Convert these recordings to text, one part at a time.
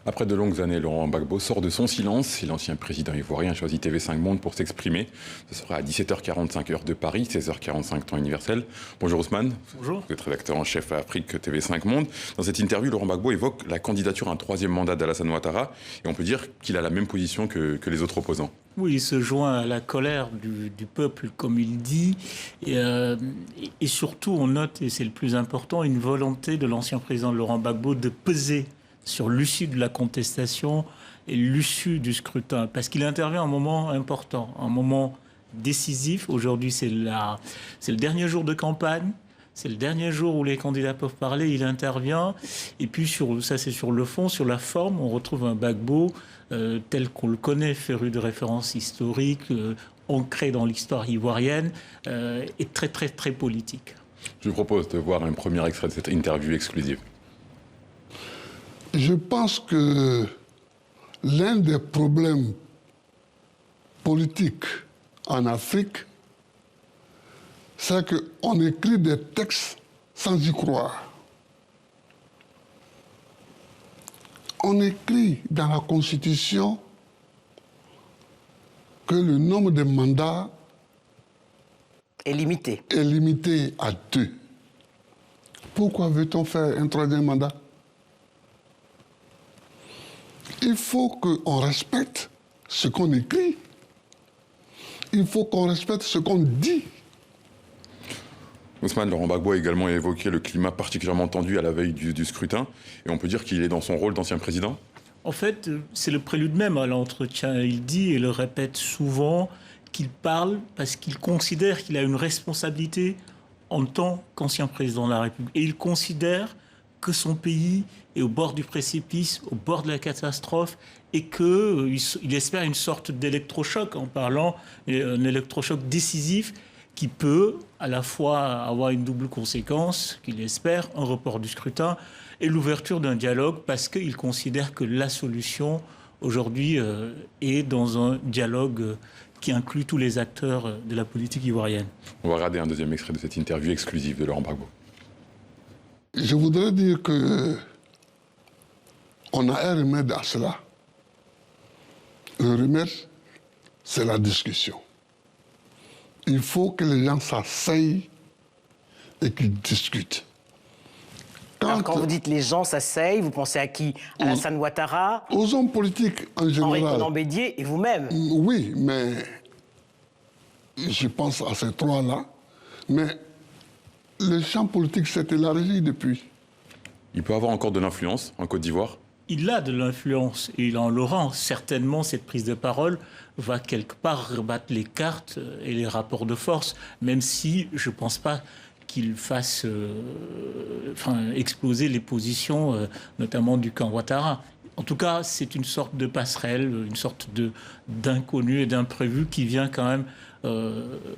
Après de longues années, Laurent Gbagbo sort de son silence et l'ancien président ivoirien a choisi TV5 Monde pour s'exprimer. Ce sera à 17h45 heure de Paris, 16h45 temps universel. Bonjour Ousmane. Bonjour. Vous êtes rédacteur en chef à Afrique TV5 Monde. Dans cette interview, Laurent Gbagbo évoque la candidature à un troisième mandat d'Alassane Ouattara et on peut dire qu'il a la même position que les autres opposants. Oui, il se joint à la colère du peuple, comme il dit, et surtout on note, et c'est le plus important, une volonté de l'ancien président Laurent Gbagbo de peser sur l'issue de la contestation et l'issue du scrutin, parce qu'il intervient à un moment important, un moment décisif. Aujourd'hui, c'est le dernier jour de campagne, c'est le dernier jour où les candidats peuvent parler, il intervient, et puis ça c'est sur le fond, sur la forme, on retrouve un Gbagbo tel qu'on le connaît, féru de références historiques, ancré dans l'histoire ivoirienne, et très très très politique. Je vous propose de voir un premier extrait de cette interview exclusive. Je pense que l'un des problèmes politiques en Afrique, c'est qu'on écrit des textes sans y croire. On écrit dans la Constitution que le nombre de mandats est limité. Est limité à 2. Pourquoi veut-on faire un troisième mandat? Il faut qu'on respecte ce qu'on écrit. Il faut qu'on respecte ce qu'on dit. Ousmane, Laurent Gbagbo a également évoqué le climat particulièrement tendu à la veille du scrutin. Et on peut dire qu'il est dans son rôle d'ancien président? En fait, c'est le prélude même à l'entretien. Il dit et le répète souvent qu'il parle parce qu'il considère qu'il a une responsabilité en tant qu'ancien président de la République. Et il considère que son pays est au bord du précipice, au bord de la catastrophe, et qu'il espère une sorte d'électrochoc en parlant, un électrochoc décisif qui peut à la fois avoir une double conséquence, qu'il espère, un report du scrutin et l'ouverture d'un dialogue, parce qu'il considère que la solution aujourd'hui est dans un dialogue qui inclut tous les acteurs de la politique ivoirienne. On va regarder un deuxième extrait de cette interview exclusive de Laurent Gbagbo. Je voudrais dire que on a un remède à cela. Le remède, c'est la discussion. Il faut que les gens s'asseyent et qu'ils discutent. Alors quand vous dites les gens s'asseyent, vous pensez à qui? Alassane Ouattara? Aux hommes politiques en général. Henri Konan Bédié et vous-même? Oui, mais je pense à ces trois-là. Mais le champ politique s'est élargi depuis. Il peut avoir encore de l'influence en Côte d'Ivoire? Il a de l'influence et il en l'aura. Certainement, cette prise de parole va quelque part rebattre les cartes et les rapports de force, même si je ne pense pas qu'il fasse exploser les positions, notamment du camp Ouattara. En tout cas, c'est une sorte de passerelle, une sorte d'inconnu et d'imprévu qui vient quand même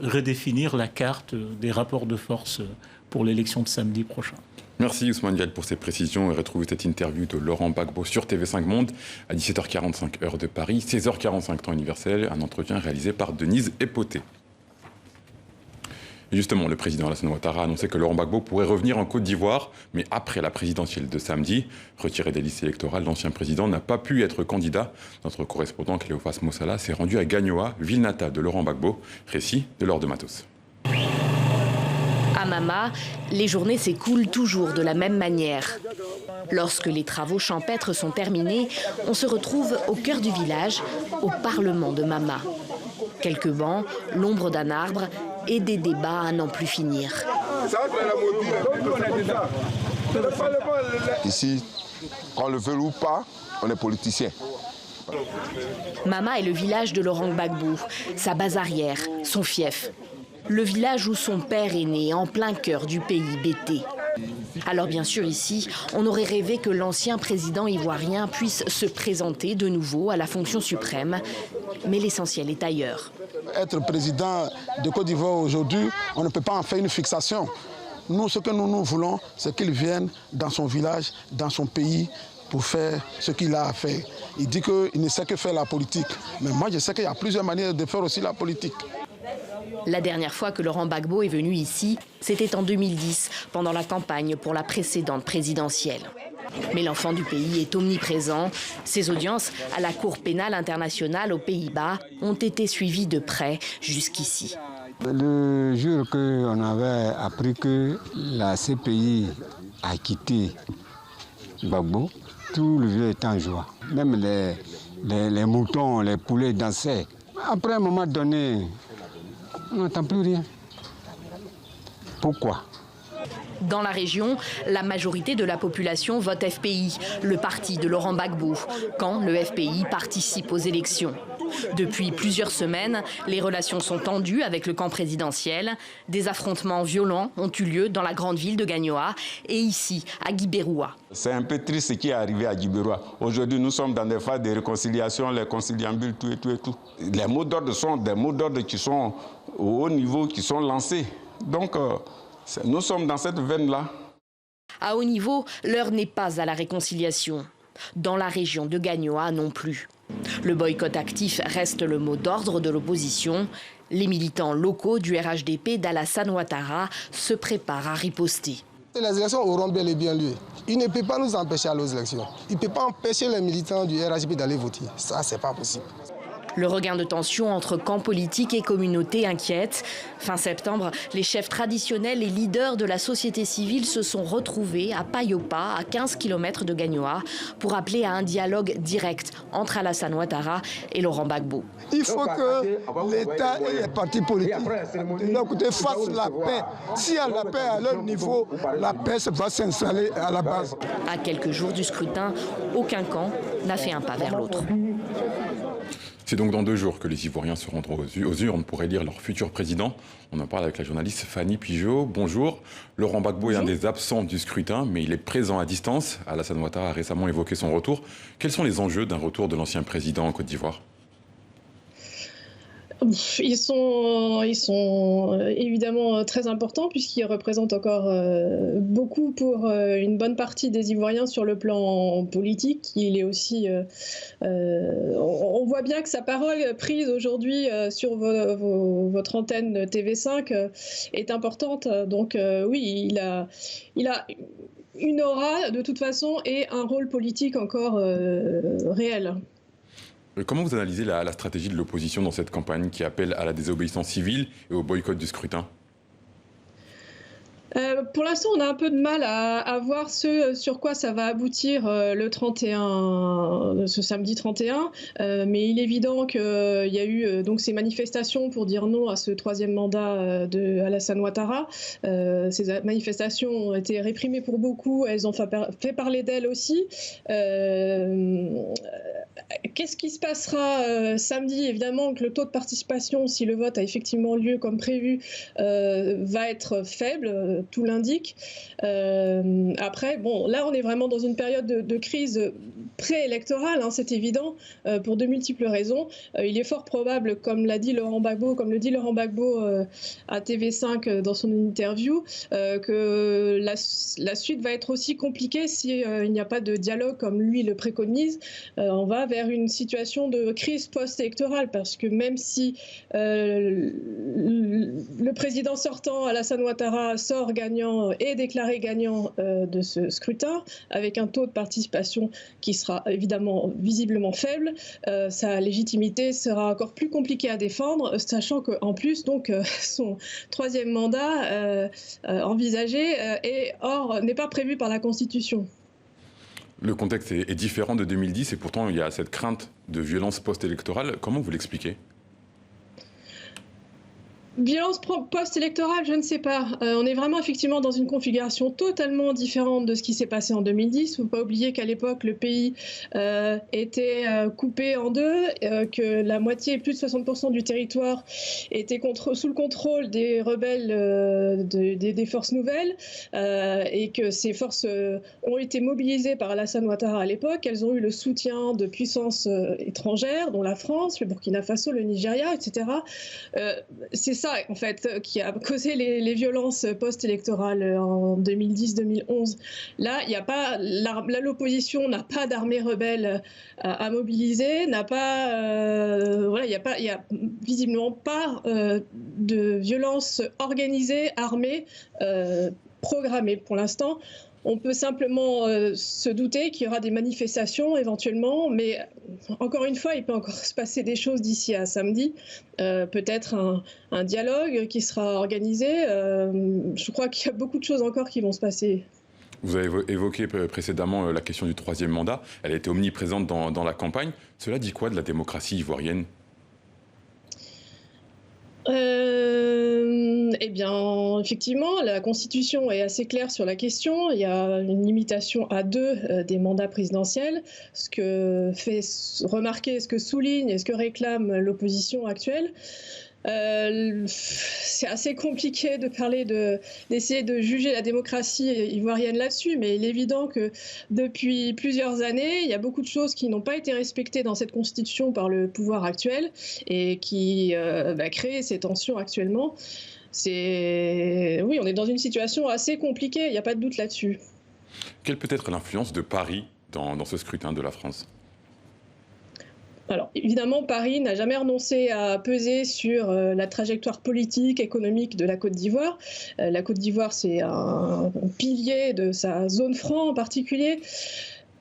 redéfinir la carte des rapports de force pour l'élection de samedi prochain. Merci Ousmane Diagne pour ces précisions et retrouvez cette interview de Laurent Gbagbo sur TV5 Monde à 17h45 heure de Paris, 16h45 temps universel, un entretien réalisé par Denise Epoté. Et justement, le président Alassane Ouattara a annoncé que Laurent Gbagbo pourrait revenir en Côte d'Ivoire, mais après la présidentielle de samedi, retiré des listes électorales, l'ancien président n'a pas pu être candidat. Notre correspondant Cléophas Mossala s'est rendu à Gagnoa, ville natale de Laurent Gbagbo. Récit de Laure de Matos. À Mama, les journées s'écoulent toujours de la même manière. Lorsque les travaux champêtres sont terminés, on se retrouve au cœur du village, au Parlement de Mama. Quelques bancs, l'ombre d'un arbre et des débats à n'en plus finir. Ici, qu'on le veut ou pas, on est politicien. Mama est le village de Laurent Gbagbo, sa base arrière, son fief. Le village où son père est né, en plein cœur du pays BT. Alors bien sûr ici, on aurait rêvé que l'ancien président ivoirien puisse se présenter de nouveau à la fonction suprême, mais l'essentiel est ailleurs. Être président de Côte d'Ivoire aujourd'hui, on ne peut pas en faire une fixation. Nous, ce que nous voulons, c'est qu'il vienne dans son village, dans son pays, pour faire ce qu'il a à faire. Il dit qu'il ne sait que faire la politique. Mais moi, je sais qu'il y a plusieurs manières de faire aussi la politique. La dernière fois que Laurent Gbagbo est venu ici, c'était en 2010, pendant la campagne pour la précédente présidentielle. Mais l'enfant du pays est omniprésent. Ses audiences à la Cour pénale internationale aux Pays-Bas ont été suivies de près jusqu'ici. Le jour qu'on avait appris que la CPI a quitté Gbagbo, tout le vieux était en joie. Même les moutons, les poulets dansaient. Après un moment donné, on n'entend plus rien. Pourquoi ? Dans la région, la majorité de la population vote FPI, le parti de Laurent Gbagbo, quand le FPI participe aux élections. Depuis plusieurs semaines, les relations sont tendues avec le camp présidentiel. Des affrontements violents ont eu lieu dans la grande ville de Gagnoa et ici, à Guibéroua. C'est un peu triste ce qui est arrivé à Guibéroua. Aujourd'hui, nous sommes dans des phases de réconciliation, les conciliambules, tout et tout et tout. Les mots d'ordre sont des mots d'ordre qui sont au haut niveau, qui sont lancés. Donc, nous sommes dans cette veine-là. À haut niveau, l'heure n'est pas à la réconciliation. Dans la région de Gagnoa non plus. Le boycott actif reste le mot d'ordre de l'opposition. Les militants locaux du RHDP d'Alassane Ouattara se préparent à riposter. Les élections auront bel et bien lieu. Il ne peut pas nous empêcher d'aller aux élections. Il ne peut pas empêcher les militants du RHDP d'aller voter. Ça, c'est pas possible. Le regain de tension entre camps politiques et communautés inquiète. Fin septembre, les chefs traditionnels et leaders de la société civile se sont retrouvés à Payopa, à 15 km de Gagnoa, pour appeler à un dialogue direct entre Alassane Ouattara et Laurent Gbagbo. Il faut que l'État et les partis politiques de leur côté fassent la paix. S'il y a la paix à leur niveau, la paix va s'installer à la base. À quelques jours du scrutin, aucun camp n'a fait un pas vers l'autre. C'est donc dans 2 jours que les Ivoiriens se rendront aux urnes pour élire leur futur président. On en parle avec la journaliste Fanny Pigeot. Bonjour. Laurent Gbagbo est un des absents du scrutin, mais il est présent à distance. Alassane Ouattara a récemment évoqué son retour. Quels sont les enjeux d'un retour de l'ancien président en Côte d'Ivoire ? Ils sont évidemment très importants puisqu'ils représentent encore beaucoup pour une bonne partie des Ivoiriens sur le plan politique. Il est aussi, on voit bien que sa parole prise aujourd'hui sur votre antenne TV5 est importante. Donc oui, il a une aura de toute façon et un rôle politique encore réel. Comment vous analysez la stratégie de l'opposition dans cette campagne qui appelle à la désobéissance civile et au boycott du scrutin ? Pour l'instant, on a un peu de mal à voir ce sur quoi ça va aboutir le 31, ce samedi 31. Mais il est évident qu'il y a eu donc ces manifestations pour dire non à ce 3e mandat de Alassane Ouattara. Ces manifestations ont été réprimées pour beaucoup. Elles ont fait parler d'elles aussi. Qu'est-ce qui se passera samedi ? Évidemment que le taux de participation, si le vote a effectivement lieu comme prévu, va être faible. Tout l'indique. Après, bon, là, on est vraiment dans une période de crise préélectorale, hein, c'est évident, pour de multiples raisons. Il est fort probable, comme le dit Laurent Gbagbo à TV5 dans son interview, que la suite va être aussi compliquée si il n'y a pas de dialogue comme lui le préconise. On va vers une situation de crise post-électorale parce que même si le président sortant, Alassane Ouattara, sort gagnant et déclaré gagnant de ce scrutin, avec un taux de participation qui sera évidemment visiblement faible, sa légitimité sera encore plus compliquée à défendre, sachant qu'en plus, donc, son 3e mandat envisagé n'est pas prévu par la Constitution. Le contexte est différent de 2010 et pourtant il y a cette crainte de violence post-électorale. Comment vous l'expliquez ? Violence post-électorale, je ne sais pas. On est vraiment effectivement dans une configuration totalement différente de ce qui s'est passé en 2010. Il ne faut pas oublier qu'à l'époque, le pays était coupé en deux, que la moitié, plus de 60% du territoire était sous le contrôle des rebelles des forces nouvelles et que ces forces ont été mobilisées par Alassane Ouattara à l'époque. Elles ont eu le soutien de puissances étrangères, dont la France, le Burkina Faso, le Nigeria, etc. C'est ça, en fait, qui a causé les violences post-électorales en 2010-2011. Là, il y a pas, l'opposition n'a pas d'armée rebelle à mobiliser, n'a pas, voilà, il y a visiblement pas de violence organisée, armée, programmée. Pour l'instant, On peut simplement se douter qu'il y aura des manifestations éventuellement, mais encore une fois, il peut encore se passer des choses d'ici à samedi. Peut-être un dialogue qui sera organisé. Je crois qu'il y a beaucoup de choses encore qui vont se passer. Vous avez évoqué précédemment la question du 3e mandat. Elle a été omniprésente dans la campagne. Cela dit quoi de la démocratie ivoirienne ? Eh bien, effectivement, la Constitution est assez claire sur la question. Il y a une limitation à 2 des mandats présidentiels, ce que fait remarquer, ce que souligne et ce que réclame l'opposition actuelle. C'est assez compliqué de parler d'essayer de juger la démocratie ivoirienne là-dessus, mais il est évident que depuis plusieurs années, il y a beaucoup de choses qui n'ont pas été respectées dans cette constitution par le pouvoir actuel et qui créent ces tensions actuellement. Oui, on est dans une situation assez compliquée, il n'y a pas de doute là-dessus. Quelle peut être l'influence de Paris dans ce scrutin de la France ? Alors, évidemment, Paris n'a jamais renoncé à peser sur la trajectoire politique, économique de la Côte d'Ivoire. La Côte d'Ivoire, c'est un pilier de sa zone franc en particulier.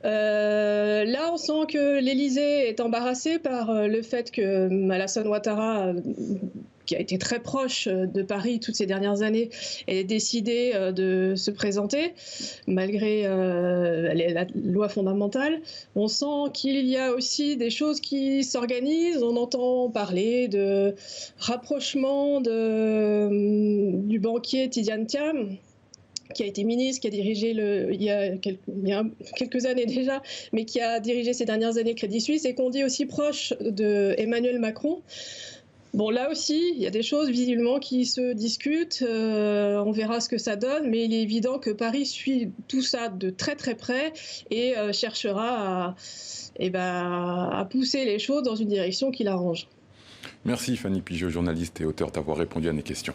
Là, on sent que l'Élysée est embarrassé par le fait que Alassane Ouattara, qui a été très proche de Paris toutes ces dernières années, ait décidé de se présenter, malgré la loi fondamentale. On sent qu'il y a aussi des choses qui s'organisent. On entend parler de rapprochement du banquier Tidiane Thiam, qui a été ministre, qui a dirigé il y a quelques années déjà, mais qui a dirigé ces dernières années Crédit Suisse et qu'on dit aussi proche de Emmanuel Macron. Bon, là aussi, il y a des choses visiblement qui se discutent. On verra ce que ça donne, mais il est évident que Paris suit tout ça de très très près et cherchera à pousser les choses dans une direction qui l'arrange. Merci Fanny Pigeaud, journaliste et auteure, d'avoir répondu à mes questions.